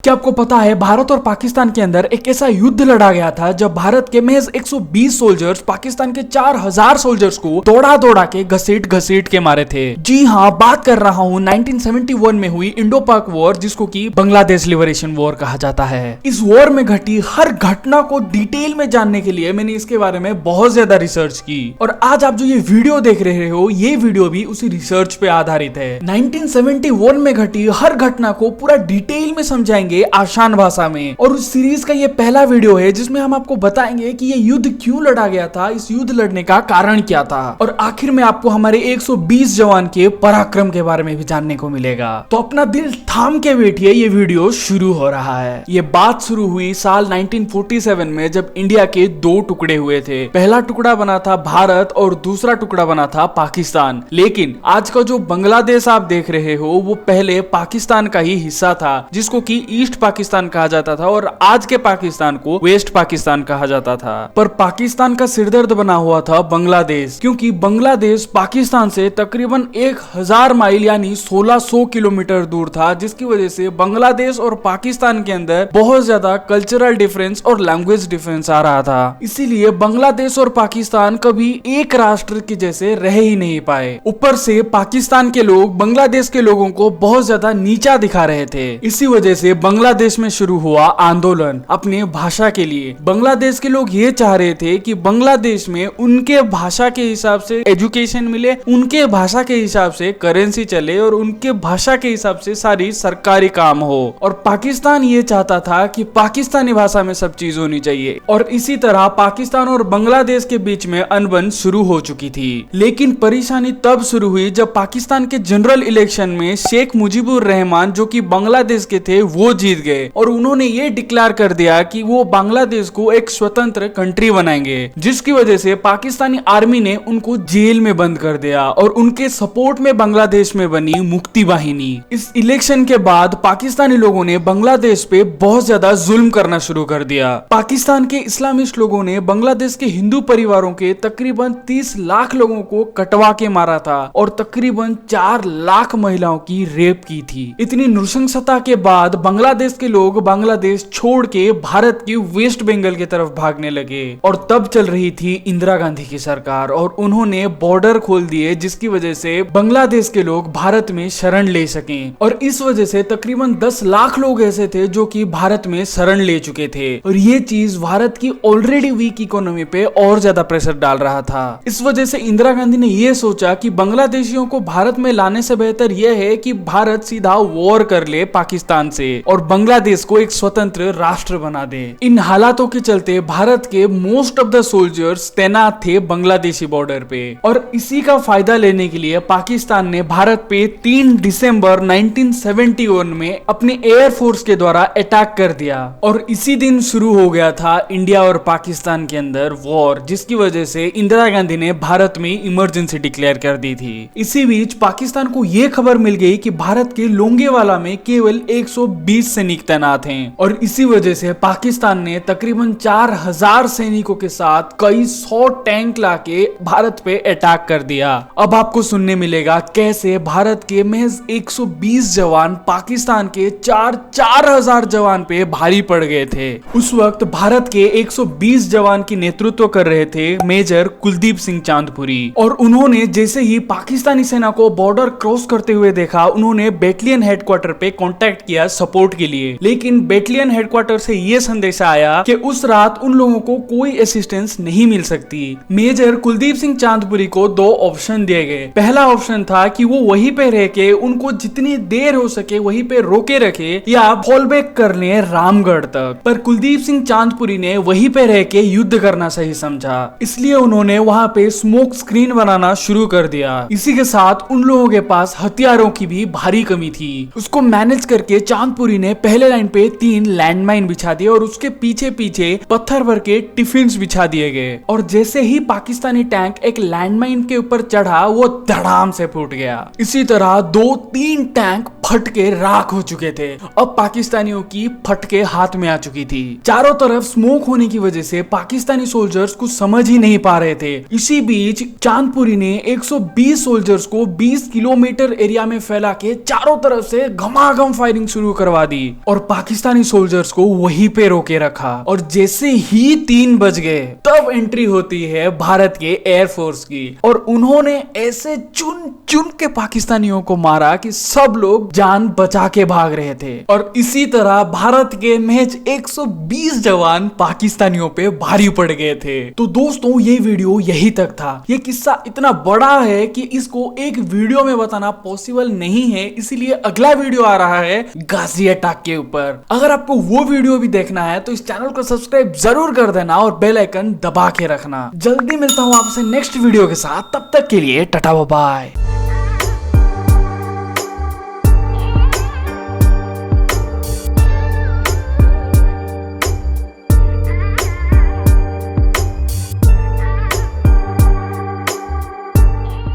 क्या आपको पता है भारत और पाकिस्तान के अंदर एक ऐसा युद्ध लड़ा गया था जब भारत के महज 120 सोल्जर्स पाकिस्तान के 4000 सोल्जर्स को दौड़ा दौड़ा के घसीट घसीट के मारे थे। जी हाँ, बात कर रहा हूँ 1971 में हुई इंडो पाक वॉर, जिसको कि बांग्लादेश लिबरेशन वॉर कहा जाता है। इस वॉर में घटी हर घटना को डिटेल में जानने के लिए मैंने इसके बारे में बहुत ज्यादा रिसर्च की और आज आप जो ये वीडियो देख रहे हो, ये वीडियो भी उसी रिसर्च पे आधारित है। 1971 में घटी हर घटना को पूरा डिटेल में समझाएंगे आसान भाषा में, और उस सीरीज का ये पहला वीडियो है जिसमें हम आपको बताएंगे कि ये युद्ध क्यों लड़ा गया था, इस युद्ध लड़ने का कारण क्या था, और आखिर में आपको हमारे 120 जवान के पराक्रम के बारे में भी जानने को मिलेगा। तो अपना दिल थाम के बैठिए, ये वीडियो शुरू हो रहा है। ये बात शुरू हुई साल 1947 में, जब इंडिया के दो टुकड़े हुए थे। पहला टुकड़ा बना था भारत और दूसरा टुकड़ा बना था पाकिस्तान। लेकिन आज का जो बांग्लादेश आप देख रहे हो वो पहले पाकिस्तान का ही हिस्सा था, जिसको कि ईस्ट पाकिस्तान कहा जाता था, और आज के पाकिस्तान को वेस्ट पाकिस्तान कहा जाता था। पर पाकिस्तान का सिरदर्द बना हुआ था बांग्लादेश, क्योंकि बांग्लादेश पाकिस्तान से तकरीबन 1000 माइल यानी 1600 किलोमीटर दूर था, जिसकी वजह से बांग्लादेश और पाकिस्तान के अंदर बहुत ज्यादा कल्चरल डिफरेंस और लैंग्वेज डिफरेंस आ रहा था। इसीलिए बांग्लादेश और पाकिस्तान कभी एक राष्ट्र के जैसे रह ही नहीं पाए। ऊपर से पाकिस्तान के लोग बांग्लादेश के लोगों को बहुत ज्यादा नीचा दिखा रहे थे। इसी वजह से बांग्लादेश में शुरू हुआ आंदोलन अपने भाषा के लिए। बांग्लादेश के लोग ये चाह रहे थे कि बांग्लादेश में उनके भाषा के हिसाब से एजुकेशन मिले, उनके भाषा के हिसाब से करेंसी चले और उनके भाषा के हिसाब से सारी सरकारी काम हो। और पाकिस्तान ये चाहता था कि पाकिस्तानी भाषा में सब चीज होनी चाहिए। और इसी तरह पाकिस्तान और बांग्लादेश के बीच में अनबन शुरू हो चुकी थी। लेकिन परेशानी तब शुरू हुई जब पाकिस्तान के जनरल इलेक्शन में शेख मुजीबुर रहमान, जो कि बांग्लादेश के थे, वो जीत गए और उन्होंने ये डिक्लेयर कर दिया कि वो बांग्लादेश को एक स्वतंत्र कंट्री बनाएंगे, जिसकी वजह से पाकिस्तानी आर्मी ने उनको जेल में बंद कर दिया और उनके सपोर्ट में बांग्लादेश में बनी मुक्ति वाहिनी। इस इलेक्शन के बाद पाकिस्तानी लोगों ने बांग्लादेश पे बहुत ज्यादा जुल्म करना शुरू कर दिया। पाकिस्तान के इस्लामिस्ट लोगों ने बांग्लादेश के हिंदू परिवारों के तकरीबन 30 लाख लोगों को कटवा के मारा था और तकरीबन 4 लाख महिलाओं की रेप की थी। इतनी नृशंसता के बाद बांग्लादेश के लोग बांग्लादेश छोड़ के भारत के वेस्ट बंगाल की तरफ भागने लगे। और तब चल रही थी इंदिरा गांधी की सरकार और उन्होंने बॉर्डर खोल दिए, जिसकी वजह से बांग्लादेश के लोग भारत में शरण ले सकें। और इस वजह से तकरीबन 10 लाख लोग ऐसे थे जो कि भारत में शरण ले चुके थे, और ये चीज भारत की ऑलरेडी वीक इकोनॉमी पे और ज्यादा प्रेशर डाल रहा था। इस वजह से इंदिरा गांधी ने यह सोचा कि बांग्लादेशियों को भारत में लाने से बेहतर यह है कि भारत सीधा वॉर कर ले पाकिस्तान से और बांग्लादेश को एक स्वतंत्र राष्ट्र बना दे। इन हालातों के चलते भारत के मोस्ट ऑफ द सोल्जर्स तैनात थे बांग्लादेशी बॉर्डर पे, और इसी का फायदा लेने के लिए पाकिस्तान ने भारत पे 3 दिसंबर 1971 में अपने एयर फोर्स के द्वारा अटैक कर दिया। और इसी दिन शुरू हो गया था इंडिया और पाकिस्तान के अंदर वॉर, जिसकी वजह से इंदिरा गांधी ने भारत में इमरजेंसी डिक्लेयर कर दी थी। इसी बीच पाकिस्तान को यह खबर मिल गई कि भारत के लोंगेवाला में केवल 120 सैनिक तैनात हैं, और इसी वजह से पाकिस्तान ने तकरीबन 4000 सैनिकों के साथ कई 100 टैंक लाके भारत पे अटैक कर दिया। अब आपको सुनने मिलेगा कैसे भारत के महज 120 जवान पाकिस्तान के 4000 जवान पे भारी पड़ गए थे। उस वक्त भारत के 120 जवान की नेतृत्व कर रहे थे मेजर कुलदीप सिंह चांदपुरी, और उन्होंने जैसे ही पाकिस्तानी सेना को बॉर्डर क्रॉस करते हुए देखा, उन्होंने बेटलियन हेडक्वार्टर पे कांटेक्ट किया सपोर्ट के लिए। लेकिन बेटलियन हेडक्वार्टर से यह संदेशा आया कि उस रात उन लोगों को कोई असिस्टेंस नहीं मिल सकती। मेजर कुलदीप सिंह चांदपुरी को 2 ऑप्शन दिए गए। पहला ऑप्शन था कि वो वहीं पे रह के उनको जितनी देर हो सके वहीं पे रोके रखे या फॉल बैक कर ले रामगढ़ तक। पर कुलदीप सिंह चांदपुरी ने वहीं पे रह के युद्ध करना सही समझा, इसलिए उन्होंने वहां पे स्मोक स्क्रीन बनाना शुरू कर दिया। इसी के साथ उन लोगों के पास हथियारों की भी भारी कमी थी। उसको मैनेज करके चांदपुरी ने पहले लाइन पे 3 लैंडमाइन बिछा दिए और उसके पीछे पीछे पत्थर भर के टिफिन्स बिछा दिए गए। और जैसे ही पाकिस्तानी टैंक एक लैंडमाइन के ऊपर चढ़ा, वो धड़ाम से फूट गया। इसी तरह 2-3 टैंक फट के राख हो चुके थे। अब पाकिस्तानियों की फटके हाथ में आ चुकी थी। चारों तरफ स्मोक होने की वजह से पाकिस्तानी सोल्जर्स कुछ समझ ही नहीं पा रहे थे। इसी बीच चांदपुरी ने 120 सोल्जर्स को 20 किलोमीटर एरिया में फैला के चारों तरफ से घमाघम फायरिंग शुरू करवा दी और पाकिस्तानी सोल्जर्स को वहीं पे रोके रखा। और जैसे ही 3 बज गए तब एंट्री होती है भारत के एयरफोर्स की और उन्होंने ऐसे चुन चुन के पाकिस्तानियों को मारा कि सब लोग जान बचा के भाग रहे थे। और इसी तरह भारत के महज 120 जवान पाकिस्तानियों पे भारी पड़ गए थे। तो दोस्तों ये वीडियो यही तक था। ये किस्सा इतना बड़ा है कि इसको एक वीडियो में बताना पॉसिबल नहीं है, इसीलिए अगला वीडियो आ रहा है गाजी अटैक के ऊपर। अगर आपको वो वीडियो भी देखना है तो इस चैनल को सब्सक्राइब जरूर कर देना और बेल आइकन दबा के रखना। जल्दी मिलता हूं आपसे नेक्स्ट वीडियो के साथ, तब तक के लिए टाटा बाय बाय।